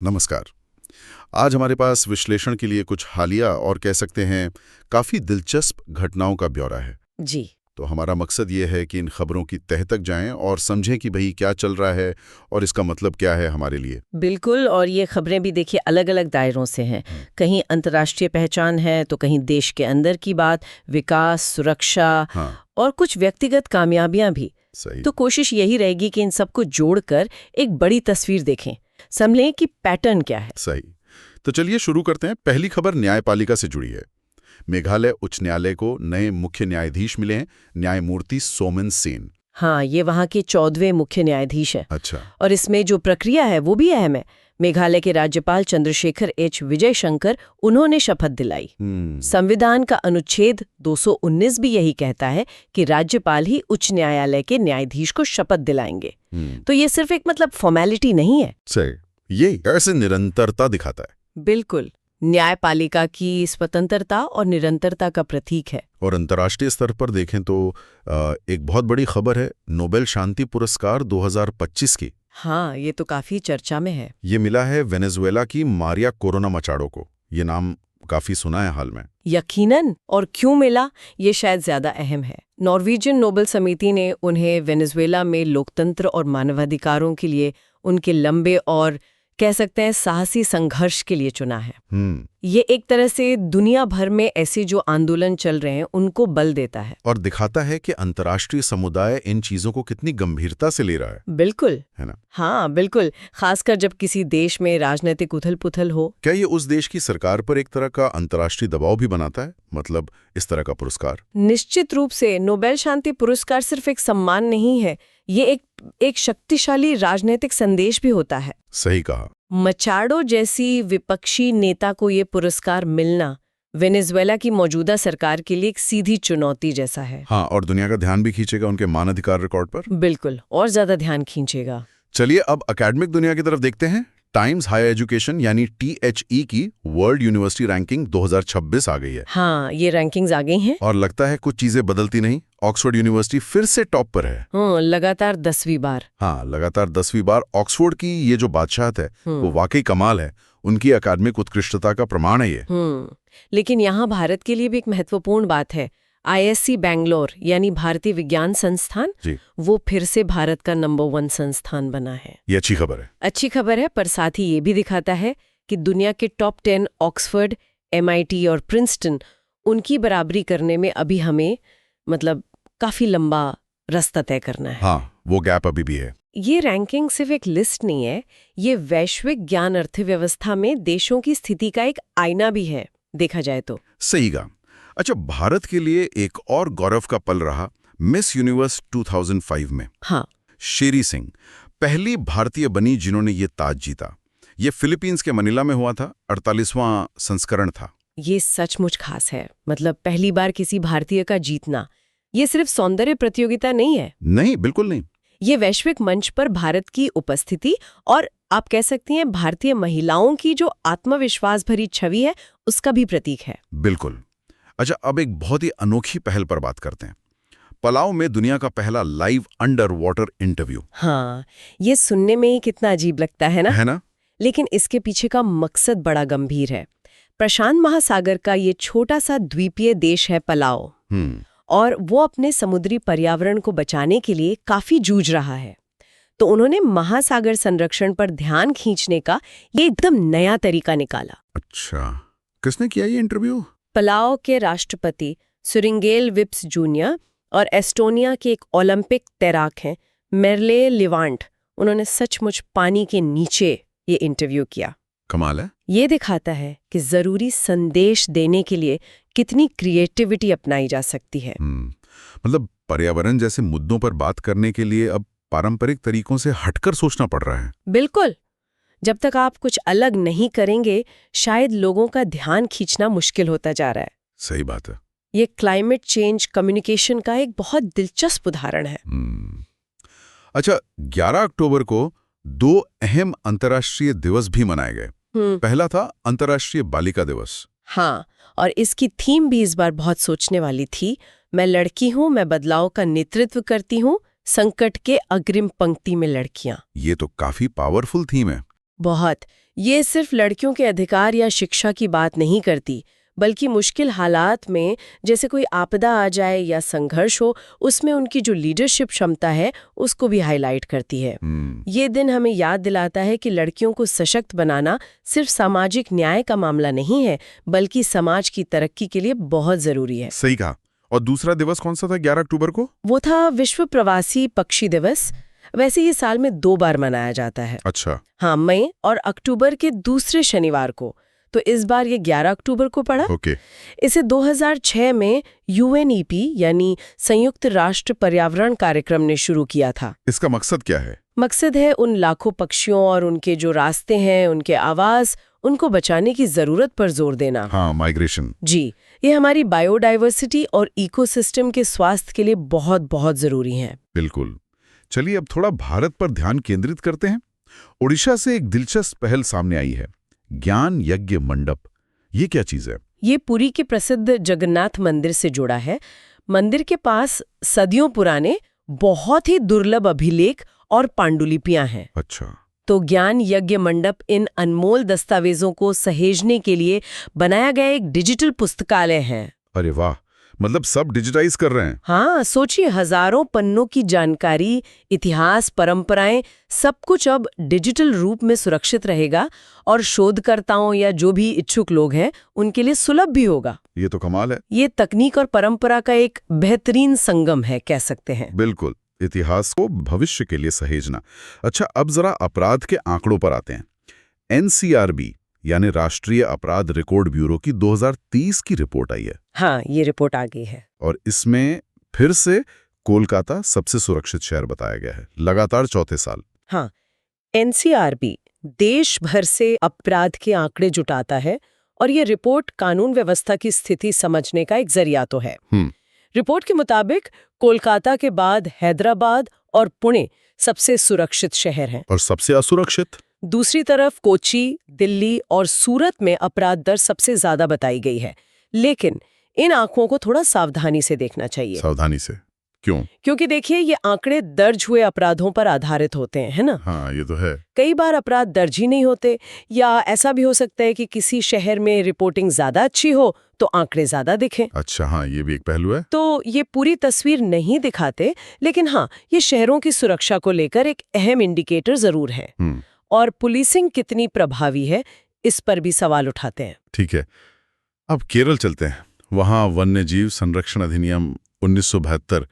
नमस्कार। आज हमारे पास विश्लेषण के लिए कुछ हालिया और कह सकते हैं काफ़ी दिलचस्प घटनाओं का ब्यौरा है। जी। तो हमारा मकसद ये है कि इन खबरों की तह तक जाएं और समझें कि भाई क्या चल रहा है और इसका मतलब क्या है हमारे लिए। बिल्कुल, और ये खबरें भी देखिए अलग अलग दायरों से हैं। कहीं अंतर्राष्ट्रीय पहचान है तो कहीं देश के अंदर की बात, विकास, सुरक्षा हाँ, और कुछ व्यक्तिगत कामयाबियां भी। सही। तो कोशिश यही रहेगी कि इन सबको जोड़कर एक बड़ी तस्वीर देखें, समझें कि पैटर्न क्या है। सही। तो चलिए शुरू करते हैं। पहली खबर न्यायपालिका से जुड़ी है। मेघालय उच्च न्यायालय को नए मुख्य न्यायाधीश मिले हैं, न्यायमूर्ति सोमेन सेन। हाँ, ये वहाँ के 14वें मुख्य न्यायाधीश हैं। अच्छा। और इसमें जो प्रक्रिया है वो भी अहम है। मेघालय के राज्यपाल चंद्रशेखर एच विजय शंकर उन्होंने शपथ दिलाई। संविधान का अनुच्छेद 219 भी यही कहता है कि राज्यपाल ही उच्च न्यायालय के न्यायाधीश को शपथ दिलाएंगे। तो ये सिर्फ एक फॉर्मेलिटी नहीं है। सही। ये ऐसे निरंतरता दिखाता है। बिल्कुल, न्यायपालिका की स्वतंत्रता और निरंतरता का प्रतीक है। और अंतर्राष्ट्रीय स्तर पर देखें तो एक बहुत बड़ी खबर है, नोबेल शांति पुरस्कार 2025 की। हाँ, ये तो काफी चर्चा में है। ये मिला है वेनेजुएला की मारिया कोरोना मचाडो को। ये नाम काफी सुना है हाल में। यकीनन, और क्यों मिला ये शायद ज्यादा अहम है। नॉर्वेजियन नोबेल समिति ने उन्हें वेनेजुएला में लोकतंत्र और मानवाधिकारों के लिए उनके लंबे और कह सकते हैं साहसी संघर्ष के लिए चुना है। ये एक तरह से दुनिया भर में ऐसे जो आंदोलन चल रहे हैं उनको बल देता है और दिखाता है कि अंतर्राष्ट्रीय समुदाय इन चीजों को कितनी गंभीरता से ले रहा है। बिल्कुल, है ना? हाँ बिल्कुल, खासकर जब किसी देश में राजनीतिक उथल-पुथल हो। क्या ये उस देश की सरकार पर एक तरह का अंतर्राष्ट्रीय दबाव भी बनाता है, मतलब इस तरह का पुरस्कार? निश्चित रूप से नोबेल शांति पुरस्कार सिर्फ एक सम्मान नहीं है, ये एक शक्तिशाली राजनीतिक संदेश भी होता है। सही कहा। मचाडो जैसी विपक्षी नेता को ये पुरस्कार मिलना वेनेजुएला की मौजूदा सरकार के लिए एक सीधी चुनौती जैसा है। हाँ, और दुनिया का ध्यान भी खींचेगा उनके मानवाधिकार रिकॉर्ड पर। बिल्कुल, और ज्यादा ध्यान खींचेगा। चलिए अब एकेडमिक दुनिया की तरफ देखते हैं। टाइम्स हायर एजुकेशन यानी THE की वर्ल्ड यूनिवर्सिटी रैंकिंग 2026 आ गई है। हाँ, ये रैंकिंग्स आ गई हैं। और लगता है कुछ चीजें बदलती नहीं। ऑक्सफोर्ड यूनिवर्सिटी फिर से टॉप पर है। लगातार 10वीं बार। हाँ, लगातार 10वीं बार। ऑक्सफोर्ड की ये जो बादशाहत है वो वाकई कमाल है। उनकी अकादमिक उत्कृष्टता का प्रमाण है ये। लेकिन यहाँ भारत के लिए भी एक महत्वपूर्ण बात है। ISC बैंगलोर यानी भारतीय विज्ञान संस्थान जी। वो फिर से भारत का नंबर 1 संस्थान बना है। ये अच्छी खबर है। अच्छी खबर है, पर साथ ही ये भी दिखाता है कि दुनिया के टॉप 10 ऑक्सफोर्ड, MIT और प्रिंसटन उनकी बराबरी करने में अभी हमें काफी लंबा रास्ता तय करना है। हाँ, वो गैप अभी भी है। ये रैंकिंग सिर्फ एक लिस्ट नहीं है, ये वैश्विक ज्ञान अर्थव्यवस्था में देशों की स्थिति का एक आईना भी है, देखा जाए तो। सही कहा। अच्छा, भारत के लिए एक और गौरव का पल रहा मिस यूनिवर्स 2005 में। हाँ, शेरी सिंह पहली भारतीय बनी जिन्होंने ये ताज जीता। ये फिलीपींस के मनीला में हुआ था, 48वां संस्करण था। ये सचमुच खास है। पहली बार किसी भारतीय का जीतना, ये सिर्फ सौंदर्य प्रतियोगिता नहीं है। नहीं, बिल्कुल नहीं। ये वैश्विक मंच पर भारत की उपस्थिति और आप कह सकती हैं भारतीय महिलाओं की जो आत्मविश्वास भरी छवि है उसका भी प्रतीक है। बिल्कुल। अच्छा, अब एक बहुत ही अनोखी पहल पर बात करते हैं। पलाव में दुनिया का पहला लाइव अंडर वाटर इंटरव्यू। हाँ, ये सुनने में ही कितना अजीब लगता है ना? लेकिन इसके पीछे का मकसद बड़ा गंभीर है। प्रशांत महासागर का ये छोटा सा द्वीपीय देश है पलाव, और वो अपने समुद्री पर्यावरण को बचाने के लिए काफी जूझ रहा है। तो उन्होंने महासागर संरक्षण पर ध्यान खींचने का ये एकदम नया तरीका निकाला। अच्छा, किसने किया ये इंटरव्यू? पलाव के राष्ट्रपति सुरिंगेल विप्स जूनियर और एस्टोनिया के एक ओलंपिक तैराक हैं मेरले लिवांट। उन्होंने सचमुच पानी के नीचे ये इंटरव्यू किया। कमाल है। ये दिखाता है कि जरूरी संदेश देने के लिए कितनी क्रिएटिविटी अपनाई जा सकती है। पर्यावरण जैसे मुद्दों पर बात करने के लिए अब पारंपरिक तरीकों से हटकर सोचना पड़ रहा है। बिल्कुल, जब तक आप कुछ अलग नहीं करेंगे शायद लोगों का ध्यान खींचना मुश्किल होता जा रहा है। सही बात है। ये क्लाइमेट चेंज कम्युनिकेशन का एक बहुत दिलचस्प उदाहरण है। अच्छा, 11 अक्टूबर को 2 अहम अंतर्राष्ट्रीय दिवस भी मनाए गए। पहला था अंतर्राष्ट्रीय बालिका दिवस। हाँ, और इसकी थीम भी इस बार बहुत सोचने वाली थी। मैं लड़की हूँ, मैं बदलाव का नेतृत्व करती हूँ, संकट के अग्रिम पंक्ति में लड़कियां। ये तो काफी पावरफुल थीम है। बहुत। ये सिर्फ लड़कियों के अधिकार या शिक्षा की बात नहीं करती, बल्कि मुश्किल हालात में जैसे कोई आपदा आ जाए या संघर्ष हो, उसमें उनकी जो लीडरशिप क्षमता है उसको भी हाईलाइट करती है। ये दिन हमें याद दिलाता है कि लड़कियों को सशक्त बनाना सिर्फ सामाजिक न्याय का मामला नहीं है, बल्कि समाज की तरक्की के लिए बहुत जरूरी है। सही कहा। और दूसरा दिवस कौन सा था 11 अक्टूबर को? वो था विश्व प्रवासी पक्षी दिवस। वैसे ये साल में 2 बार मनाया जाता है। अच्छा। हाँ, मई और अक्टूबर के दूसरे शनिवार को। तो इस बार ये 11 अक्टूबर को पड़ा। ओके। इसे 2006 में UNEP यानी संयुक्त राष्ट्र पर्यावरण कार्यक्रम ने शुरू किया था। इसका मकसद क्या है? मकसद है उन लाखों पक्षियों और उनके जो रास्ते हैं, उनके आवास, उनको बचाने की जरूरत पर जोर देना। हाँ, माइग्रेशन। जी, ये हमारी बायोडाइवर्सिटी और इकोसिस्टम के स्वास्थ्य के लिए बहुत बहुत जरूरी है। बिल्कुल। चलिए अब थोड़ा भारत पर ध्यान केंद्रित करते हैं। ओडिशा से एक दिलचस्प पहल सामने आई है, ज्ञान यज्ञ मंडप। ये क्या चीज है? ये पुरी के प्रसिद्ध जगन्नाथ मंदिर से जुड़ा है। मंदिर के पास सदियों पुराने बहुत ही दुर्लभ अभिलेख और पांडुलिपियां हैं। अच्छा। तो ज्ञान यज्ञ मंडप इन अनमोल दस्तावेजों को सहेजने के लिए बनाया गया एक डिजिटल पुस्तकालय है। अरे वाह, मतलब सब डिजिटाइज कर रहे हैं। हाँ, सोचिए, हजारों पन्नों की जानकारी, इतिहास, परंपराएं, सब कुछ अब डिजिटल रूप में सुरक्षित रहेगा और शोधकर्ताओं या जो भी इच्छुक लोग हैं उनके लिए सुलभ भी होगा। ये तो कमाल है। ये तकनीक और परंपरा का एक बेहतरीन संगम है, कह सकते हैं। बिल्कुल, इतिहास को भविष्य के लिए सहेजना। अच्छा, अब जरा अपराध के आंकड़ों पर आते हैं। NCRB यानी राष्ट्रीय अपराध रिकॉर्ड ब्यूरो की 2030 की रिपोर्ट आई है। हाँ, ये रिपोर्ट आ गई है। और इसमें फिर से कोलकाता सबसे सुरक्षित शहर बताया गया है, लगातार चौथे साल। हाँ, NCRB देश भर से अपराध के आंकड़े जुटाता है और ये रिपोर्ट कानून व्यवस्था की स्थिति समझने का एक जरिया तो है। रिपोर्ट के मुताबिक कोलकाता के बाद हैदराबाद और पुणे सबसे सुरक्षित शहर हैं। और सबसे असुरक्षित? दूसरी तरफ कोची, दिल्ली और सूरत में अपराध दर सबसे ज्यादा बताई गई है। लेकिन इन आंकड़ों को थोड़ा सावधानी से देखना चाहिए। सावधानी से? क्यों? क्योंकि देखिए, ये आंकड़े दर्ज हुए अपराधों पर आधारित होते हैं, है ना? हाँ, ये तो है। कई बार अपराध दर्ज ही नहीं होते, या ऐसा भी हो सकता है कि किसी शहर में रिपोर्टिंग ज्यादा अच्छी हो तो आंकड़े ज्यादा दिखें। अच्छा, हाँ, ये भी एक पहलू है। तो ये पूरी तस्वीर नहीं दिखाते, लेकिन हाँ, ये शहरों की सुरक्षा को लेकर एक अहम इंडिकेटर जरूर है। और पुलिसिंग कितनी प्रभावी है, इस पर भी सवाल उठाते हैं। ठीक है, अब केरल चलते हैं। वहाँ वन्य जीव संरक्षण अधिनियम 1972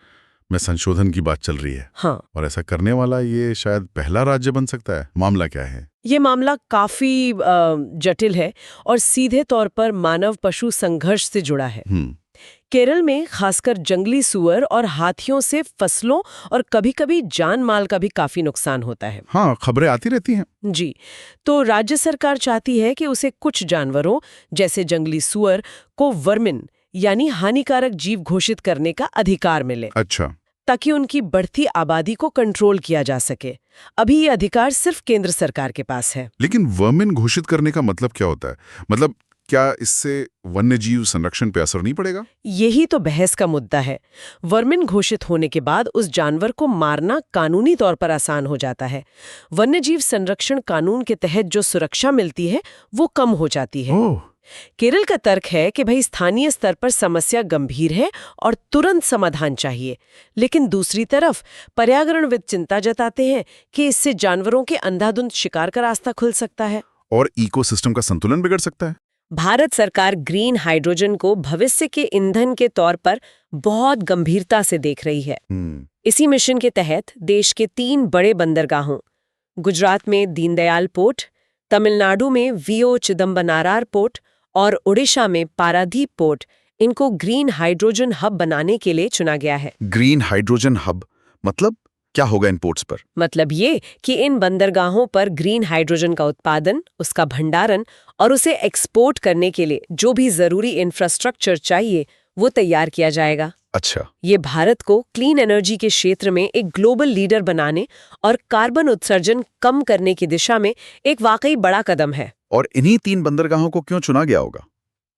में संशोधन की बात चल रही है। हाँ। और ऐसा करने वाला ये शायद पहला राज्य बन सकता है। मामला क्या है? ये मामला काफी जटिल है और सीधे तौर पर मानव पशु संघर्ष से जुड़ा है। केरल में खासकर जंगली सुअर और हाथियों से फसलों और कभी-कभी जान माल का भी काफी नुकसान होता है। हाँ, खबरें आती रहती हैं। जी, तो राज्य सरकार चाहती है कि उसे कुछ जानवरों जैसे जंगली सुअर को वर्मिन यानी हानिकारक जीव घोषित करने का अधिकार मिले। अच्छा। ताकि उनकी बढ़ती आबादी को कंट्रोल किया जा सके। अभी ये अधिकार सिर्फ केंद्र सरकार के पास है। लेकिन वर्मिन घोषित करने का मतलब क्या होता है? मतलब क्या इससे वन्यजीव संरक्षण पे असर नहीं पड़ेगा? यही तो बहस का मुद्दा है। वर्मिन घोषित होने के बाद उस जानवर को मारना कानूनी तौर पर आसान हो जाता है। वन्यजीव संरक्षण कानून के तहत जो सुरक्षा मिलती है वो कम हो जाती है। केरल का तर्क है कि भाई स्थानीय स्तर पर समस्या गंभीर है और तुरंत समाधान चाहिए। लेकिन दूसरी तरफ पर्यावरणविद चिंता जताते हैं कि इससे जानवरों के अंधाधुंध शिकार का रास्ता खुल सकता है और इकोसिस्टम का संतुलन बिगड़ सकता है। भारत सरकार ग्रीन हाइड्रोजन को भविष्य के ईंधन के तौर पर बहुत गंभीरता से देख रही है। इसी मिशन के तहत देश के 3 बड़े बंदरगाहों, गुजरात में दीनदयाल पोर्ट, तमिलनाडु में VO चिदम्बनारार पोर्ट और ओडिशा में पारादीप पोर्ट, इनको ग्रीन हाइड्रोजन हब बनाने के लिए चुना गया है। ग्रीन हाइड्रोजन हब मतलब क्या होगा इन पोर्ट्स पर? मतलब ये कि इन बंदरगाहों पर ग्रीन हाइड्रोजन का उत्पादन, उसका भंडारण और उसे एक्सपोर्ट करने के लिए जो भी जरूरी इंफ्रास्ट्रक्चर चाहिए वो तैयार किया जाएगा। अच्छा। ये भारत को क्लीन एनर्जी के क्षेत्र में एक ग्लोबल लीडर बनाने और कार्बन उत्सर्जन कम करने की दिशा में एक वाकई बड़ा कदम है। और इन्हीं 3 बंदरगाहों को क्यों चुना गया होगा?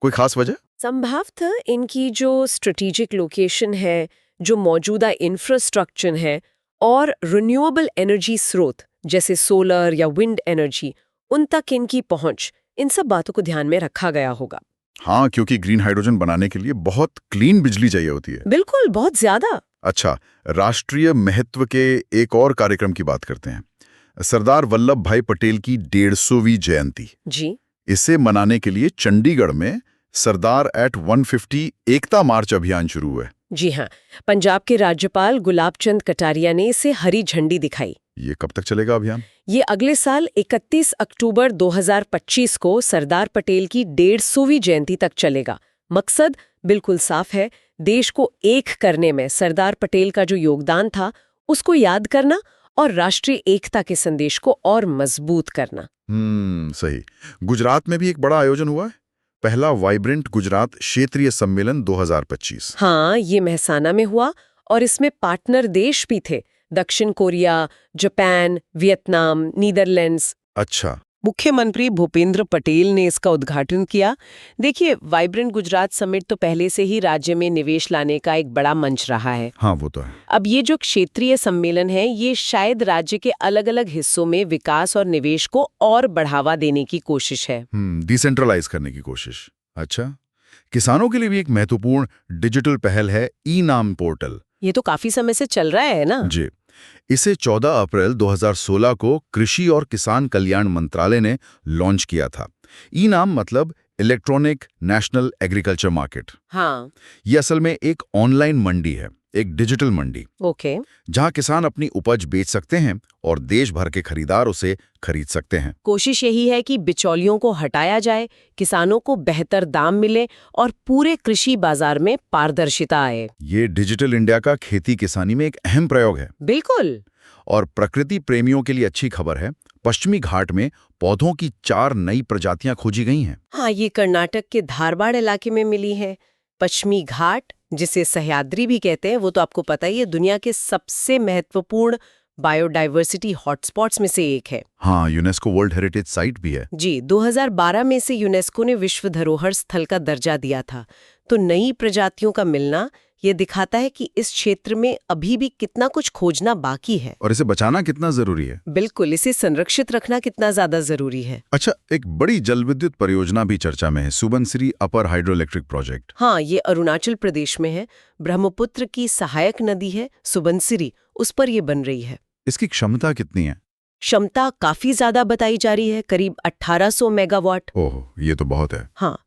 कोई खास वजह? संभवतः इनकी जो स्ट्रेटेजिक लोकेशन है, जो मौजूदा इंफ्रास्ट्रक्चर है और रिन्यूएबल एनर्जी स्रोत जैसे सोलर या विंड एनर्जी, उन तक इनकी पहुंच, इन सब बातों को ध्यान में रखा गया होगा। हाँ, क्योंकि ग्रीन हाइड्रोजन बनाने के लिए बहुत क्लीन बिजली चाहिए होती है। बिल्कुल, बहुत ज्यादा। अच्छा, राष्ट्रीय महत्व के एक और कार्यक्रम की बात करते हैं। सरदार वल्लभ भाई पटेल की 150वीं जयंती। जी। इसे मनाने के लिए चंडीगढ़ में सरदार एट 150 एकता मार्च अभियान शुरू हुआ है। जी हाँ, पंजाब के राज्यपाल गुलाब चंद कटारिया ने इसे हरी झंडी दिखाई। ये कब तक चलेगा अभियान? ये अगले साल 31 अक्टूबर 2025 को सरदार पटेल की 150वीं जयंती तक चलेगा। मकसद बिल्कुल साफ है, देश को एक करने में सरदार पटेल का जो योगदान था उसको याद करना और राष्ट्रीय एकता के संदेश को और मजबूत करना। सही। गुजरात में भी एक बड़ा आयोजन हुआ है, पहला वाइब्रेंट गुजरात क्षेत्रीय सम्मेलन 2025। हाँ, ये मेहसाना में हुआ और इसमें पार्टनर देश भी थे, दक्षिण कोरिया, जापान, वियतनाम, नीदरलैंड्स। अच्छा। मुख्यमंत्री भूपेंद्र पटेल ने इसका उद्घाटन किया। देखिए, वाइब्रेंट गुजरात समिट तो पहले से ही राज्य में निवेश लाने का एक बड़ा मंच रहा है। हाँ, वो तो है। अब ये जो क्षेत्रीय सम्मेलन है, ये शायद राज्य के अलग अलग हिस्सों में विकास और निवेश को और बढ़ावा देने की कोशिश है। डिसेंट्रलाइज करने की कोशिश। अच्छा, किसानों के लिए भी एक महत्वपूर्ण डिजिटल पहल है ई-नाम पोर्टल। ये तो काफी समय से चल रहा है ना? जी। इसे 14 अप्रैल 2016 को कृषि और किसान कल्याण मंत्रालय ने लॉन्च किया था। ई-नाम मतलब इलेक्ट्रॉनिक नेशनल एग्रीकल्चर मार्केट। हाँ। ये असल में एक ऑनलाइन मंडी है, एक डिजिटल मंडी। ओके। जहां किसान अपनी उपज बेच सकते हैं और देश भर के खरीदार उसे खरीद सकते हैं। कोशिश यही है कि बिचौलियों को हटाया जाए, किसानों को बेहतर दाम मिले और पूरे कृषि बाजार में पारदर्शिता आए। ये डिजिटल इंडिया का खेती किसानी में एक अहम प्रयोग है। बिल्कुल। और प्रकृति प्रेमियों के लिए अच्छी खबर है, पश्चिमी घाट में पौधों की 4 नई प्रजातियां खोजी गई हैं। हाँ, ये कर्नाटक के धारवाड़ इलाके में मिली है। पश्चिमी घाट, जिसे सह्याद्री भी कहते हैं, वो तो आपको पता ही है, दुनिया के सबसे महत्वपूर्ण बायोडाइवर्सिटी हॉटस्पॉट्स में से एक है। हाँ, यूनेस्को वर्ल्ड हेरिटेज साइट भी है। जी, 2012 में से यूनेस्को ने विश्व धरोहर स्थल का दर्जा दिया था। तो नई प्रजातियों का मिलना ये दिखाता है कि इस क्षेत्र में अभी भी कितना कुछ खोजना बाकी है और इसे बचाना कितना जरूरी है। बिल्कुल, इसे संरक्षित रखना कितना ज्यादा जरूरी है। अच्छा, एक बड़ी जलविद्युत परियोजना भी चर्चा में है, सुबनसिरी अपर हाइड्रो इलेक्ट्रिक प्रोजेक्ट। हाँ, ये अरुणाचल प्रदेश में है। ब्रह्मपुत्र की सहायक नदी है सुबनसिरी, उस पर ये बन रही है। इसकी क्षमता कितनी है? क्षमता काफी ज्यादा बताई जा रही है, करीब 1800 मेगावाट। ओह, ये तो बहुत है। हाँ,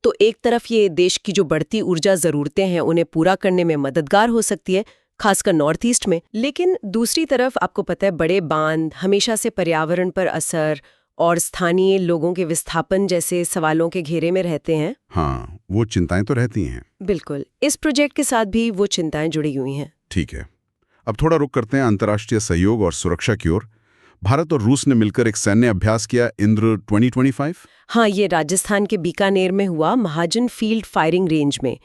तो एक तरफ ये देश की जो बढ़ती ऊर्जा जरूरतें हैं उन्हें पूरा करने में मददगार हो सकती है, खासकर नॉर्थ ईस्ट में। लेकिन दूसरी तरफ आपको पता है, बड़े बांध हमेशा से पर्यावरण पर असर और स्थानीय लोगों के विस्थापन जैसे सवालों के घेरे में रहते हैं। हाँ, वो चिंताएं तो रहती हैं। बिल्कुल, इस प्रोजेक्ट के साथ भी वो चिंताएं जुड़ी हुई हैं। ठीक है, अब थोड़ा रुक करते हैं अंतर्राष्ट्रीय सहयोग और सुरक्षा की ओर। भारत और रूस ने मिलकर एक सैन्य अभ्यास किया, इंद्र 2025। हाँ, ये राजस्थान के बीकानेर में हुआ, महाजन फील्ड फायरिंग रेंज में।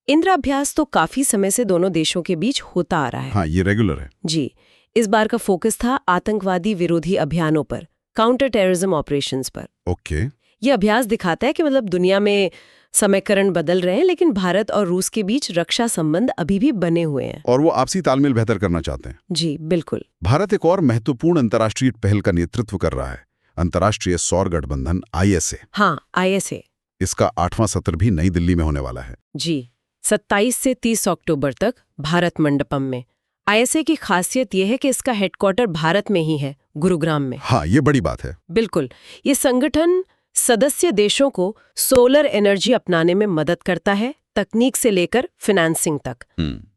इंद्र अभ्यास तो काफी समय से दोनों देशों के बीच होता आ रहा है। हाँ, ये रेगुलर है। जी, इस बार का फोकस था आतंकवादी विरोधी अभियानों पर, काउंटर टेररिज्म ऑपरेशंस पर। ओके। ये अभ्यास दिखाता है कि मतलब दुनिया में समीकरण बदल रहे हैं, लेकिन भारत और रूस के बीच रक्षा संबंध अभी भी बने हुए हैं और वो आपसी तालमेल बेहतर करना चाहते हैं। जी बिल्कुल। भारत एक और महत्वपूर्ण अंतर्राष्ट्रीय पहल का नेतृत्व कर रहा है, अंतर्राष्ट्रीय सौर गठबंधन ISA। हाँ, ISA। इसका 8वां सत्र भी नई दिल्ली में होने वाला है। जी, 27 से 30 अक्टूबर तक भारत मंडपम में। ISA की खासियत यह है कि इसका हेडक्वार्टर भारत में ही है, गुरुग्राम में। हाँ, ये बड़ी बात है। बिल्कुल, ये संगठन सदस्य देशों को सोलर एनर्जी अपनाने में मदद करता है, तकनीक से लेकर फाइनेंसिंग तक।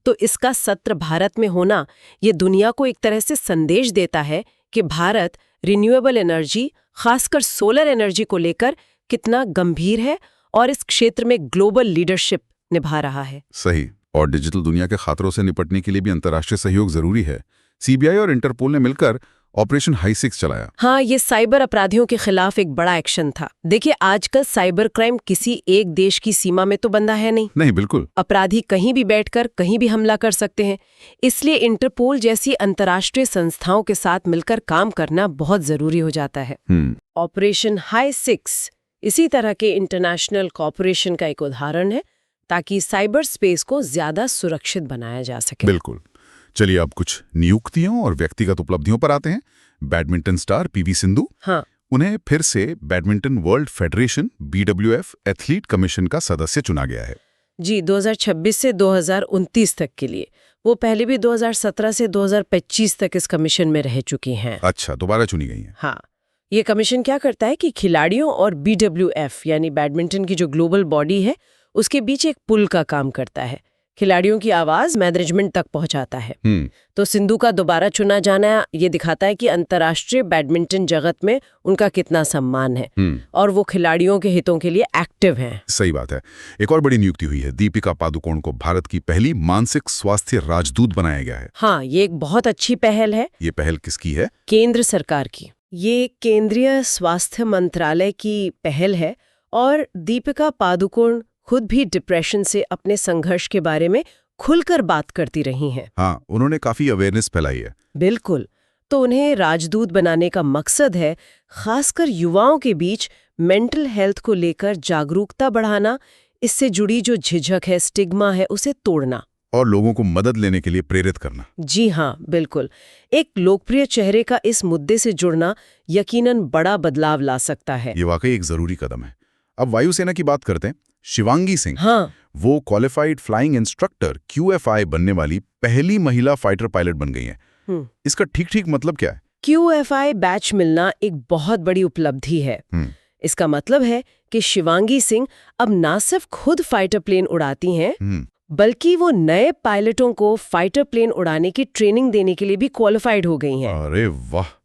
तो इसका सत्र भारत में होना ये दुनिया को एक तरह से संदेश देता है कि भारत रिन्यूएबल एनर्जी, खासकर सोलर एनर्जी को लेकर कितना गंभीर है और इस क्षेत्र में ग्लोबल लीडरशिप निभा रहा है। सही। और डिजिटल दुनिया के खतरों से निपटने के लिए भी अंतर्राष्ट्रीय सहयोग जरूरी है। CBI और इंटरपोल ने मिलकर ऑपरेशन हाई-6 चलाया। हाँ, ये साइबर अपराधियों के खिलाफ एक बड़ा एक्शन था। देखिए, आजकल साइबर क्राइम किसी एक देश की सीमा में तो बंधा है नहीं, बिल्कुल। अपराधी कहीं भी बैठकर कहीं भी हमला कर सकते हैं। इसलिए इंटरपोल जैसी अंतर्राष्ट्रीय संस्थाओं के साथ मिलकर काम करना बहुत जरूरी हो जाता है। ऑपरेशन हाई-6 इसी तरह के इंटरनेशनल कॉपरेशन का एक उदाहरण है, ताकि साइबर स्पेस को ज्यादा सुरक्षित बनाया जा सके। बिल्कुल। चलिए अब कुछ नियुक्तियों और व्यक्तिगत उपलब्धियों पर आते हैं। Badminton star PV Sindhu. हाँ, उन्हें फिर से badminton world federation BWF athlete commission का सदस्य चुना गया है। जी, 2026 से 2029 तक के लिए। वो पहले भी 2017 से 2025 तक इस कमीशन में रह चुकी हैं। अच्छा, दोबारा चुनी गई हैं। हाँ, ये कमीशन क्या करता है कि खिलाड़ियों और BWF यानी बैडमिंटन की जो ग्लोबल बॉडी है उसके बीच एक पुल का काम करता है। खिलाड़ियों की आवाज मैनेजमेंट तक पहुंचाता है। तो सिंधु का दोबारा चुना जाना ये दिखाता है कि अंतर्राष्ट्रीय बैडमिंटन जगत में उनका कितना सम्मान है और वो खिलाड़ियों के हितों के लिए एक्टिव हैं। सही बात है। एक और बड़ी नियुक्ति हुई है, दीपिका पादुकोण को भारत की पहली मानसिक स्वास्थ्य राजदूत बनाया गया है। हाँ, ये एक बहुत अच्छी पहल है। ये पहल किसकी है? केंद्र सरकार की। ये केंद्रीय स्वास्थ्य मंत्रालय की पहल है और दीपिका पादुकोण खुद भी डिप्रेशन से अपने संघर्ष के बारे में खुलकर बात करती रही हैं। हाँ, उन्होंने काफी अवेयरनेस फैलाई है। बिल्कुल। तो उन्हें राजदूत बनाने का मकसद है खासकर युवाओं के बीच मेंटल हेल्थ को लेकर जागरूकता बढ़ाना, इससे जुड़ी जो झिझक है, स्टिग्मा है, उसे तोड़ना और लोगों को मदद लेने के लिए प्रेरित करना। जी हाँ, बिल्कुल। एक लोकप्रिय चेहरे का इस मुद्दे से जुड़ना यकीनन बड़ा बदलाव ला सकता है। ये वाकई एक जरूरी कदम है। अब वायुसेना की बात करते हैं। शिवांगी सिंह, हाँ, वो क्वालिफाइड फ्लाइंग इंस्ट्रक्टर QFI बनने वाली पहली महिला फाइटर पायलट बन गई हैं। इसका ठीक मतलब क्या है? QFI बैच मिलना एक बहुत बड़ी उपलब्धि है। इसका मतलब है कि शिवांगी सिंह अब ना सिर्फ खुद फाइटर प्लेन उड़ाती हैं, बल्कि वो नए पायलटों को फाइटर प्लेन उड़ाने की ट्रेनिंग देने के लिए भी क्वालिफाइड हो गई हैं। अरे वाह,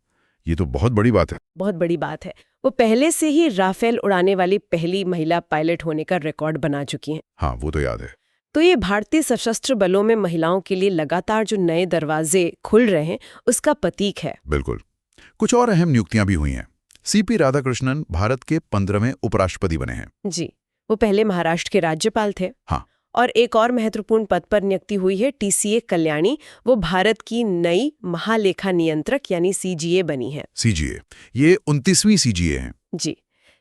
ये तो बहुत बड़ी बात है। बहुत बड़ी बात है। वो पहले से ही राफेल उड़ाने वाली पहली महिला पायलट होने का रिकॉर्ड बना चुकी हैं। हाँ, वो तो याद है। तो ये भारतीय सशस्त्र बलों में महिलाओं के लिए लगातार जो नए दरवाजे खुल रहे हैं उसका प्रतीक है। बिल्कुल। कुछ और अहम नियुक्तियां भी हुई हैं। CP राधाकृष्णन भारत के 15वें उपराष्ट्रपति बने हैं। जी, वो पहले महाराष्ट्र के राज्यपाल थे। हाँ। और एक और महत्वपूर्ण पद पर नियुक्ति हुई है TCA कल्याणी। वो भारत की नई महालेखा नियंत्रक यानी CGA बनी है। CGA, ये 29वीं CGA है। जी,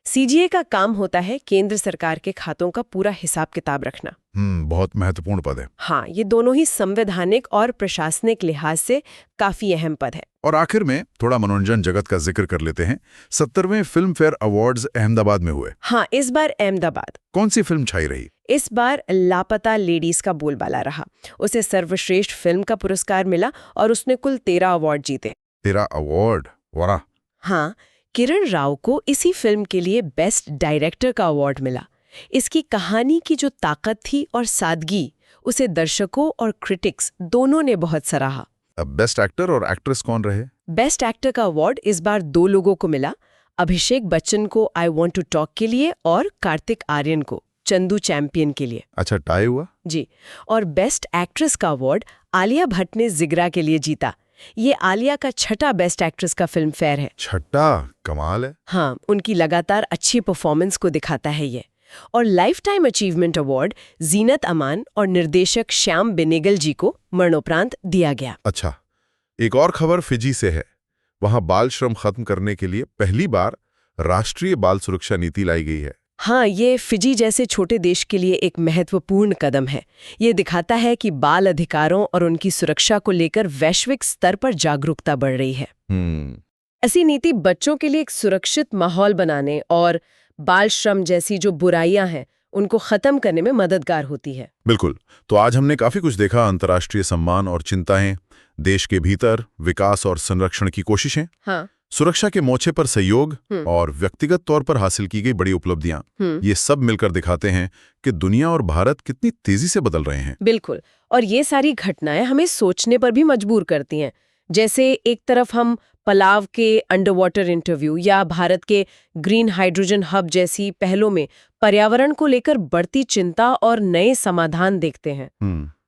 CGA का काम होता है केंद्र सरकार के खातों का पूरा हिसाब किताब रखना। बहुत महत्वपूर्ण पद है। हाँ, ये दोनों ही संवैधानिक और प्रशासनिक लिहाज से काफी अहम पद है। और आखिर में थोड़ा मनोरंजन जगत का जिक्र कर लेते हैं। 70वें फिल्म फेयर अवार्ड्स अहमदाबाद में हुए। हाँ, इस बार अहमदाबाद। कौन सी फिल्म छाई रही? इस बार लापता लेडीज का बोलबाला रहा। उसे सर्वश्रेष्ठ फिल्म का पुरस्कार मिला और उसने कुल 13 अवार्ड जीते। 13 अवार्ड, वाह। हाँ, किरण राव को इसी फिल्म के लिए बेस्ट डायरेक्टर का अवार्ड मिला। इसकी कहानी की जो ताकत थी और सादगी, उसे दर्शकों और क्रिटिक्स दोनों ने बहुत सराहा। अब बेस्ट एक्टर और एक्ट्रेस कौन रहे? बेस्ट एक्टर का अवार्ड इस बार 2 लोगों को मिला, अभिषेक बच्चन को आई वॉन्ट टू टॉक के लिए और कार्तिक आर्यन को चंदू चैंपियन के लिए। अच्छा, टाई हुआ? जी। और बेस्ट एक्ट्रेस का अवार्ड आलिया भट्ट ने जिगरा के लिए जीता। ये आलिया का छठा बेस्ट एक्ट्रेस का फिल्म फेयर है। छठा? कमाल है। हाँ, उनकी लगातार अच्छी परफॉर्मेंस को दिखाता है ये। और life time achievement award Zeenat Aman और निर्देशक श्याम बेनेगल जी को मरणोपरांत दिया गया। अच्छा, एक और खबर फिजी से है। वहां बाल श्रम खत्म करने के लिए पहली बार राष्ट्रीय बाल सुरक्षा नीति लाई गई है। हाँ, ये फिजी जैसे छोटे देश के लिए एक महत्वपूर्ण कदम है। ये दिखाता है कि बाल अधिकारों और उनकी सुरक्षा को लेकर वैश्विक स्तर पर जागरूकता बढ़ रही है। ऐसी नीति बच्चों के लिए एक सुरक्षित माहौल बनाने और बाल श्रम जैसी जो बुराइयां हैं उनको खत्म करने में मददगार होती है। बिल्कुल। तो आज हमने काफी कुछ देखा। अंतर्राष्ट्रीय सम्मान और चिंताएं, देश के भीतर विकास और संरक्षण की कोशिशें, हाँ, सुरक्षा के मोर्चे पर सहयोग और व्यक्तिगत तौर पर हासिल की गई बड़ी उपलब्धियां, ये सब मिलकर दिखाते हैं कि दुनिया और भारत कितनी तेजी से बदल रहे हैं। बिल्कुल। और ये सारी घटनाएं हमें सोचने पर भी मजबूर करती हैं। जैसे एक तरफ हम पलाव के अंडर वाटर इंटरव्यू या भारत के ग्रीन हाइड्रोजन हब जैसी पहलों में पर्यावरण को लेकर बढ़ती चिंता और नए समाधान देखते हैं।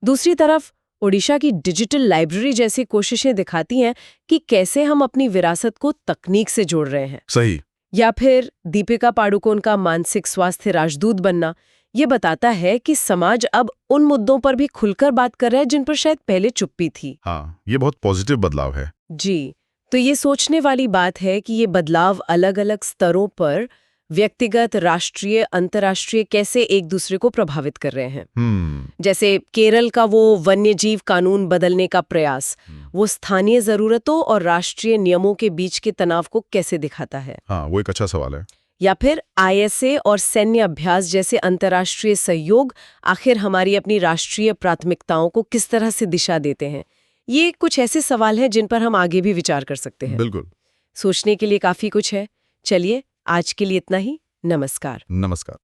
दूसरी तरफ ओडिशा की डिजिटल लाइब्रेरी जैसी कोशिशें दिखाती हैं कि कैसे हम अपनी विरासत को तकनीक से जोड़ रहे हैं। सही। या फिर दीपिका पाडुकोण का मानसिक स्वास्थ्य राजदूत बनना, ये बताता है कि समाज अब उन मुद्दों पर भी खुलकर बात कर रहा है जिन पर शायद पहले चुप्पी थी। हाँ, ये बहुत पॉजिटिव बदलाव है। जी, तो ये सोचने वाली बात है कि ये बदलाव अलग-अलग स्तरों पर व्यक्तिगत, राष्ट्रीय, अंतर्राष्ट्रीय कैसे एक दूसरे को प्रभावित कर रहे हैं। जैसे केरल का वो वन्यजीव कानून बदलने का प्रयास, वो स्थानीय जरूरतों और राष्ट्रीय नियमों के बीच के तनाव को कैसे दिखाता है? हाँ, वो एक अच्छा सवाल है। या फिर ISA और सैन्य अभ्यास जैसे अंतर्राष्ट्रीय सहयोग आखिर हमारी अपनी राष्ट्रीय प्राथमिकताओं को किस तरह से दिशा देते हैं? ये कुछ ऐसे सवाल हैं जिन पर हम आगे भी विचार कर सकते हैं। बिल्कुल। सोचने के लिए काफी कुछ है। चलिए, आज के लिए इतना ही। नमस्कार। नमस्कार।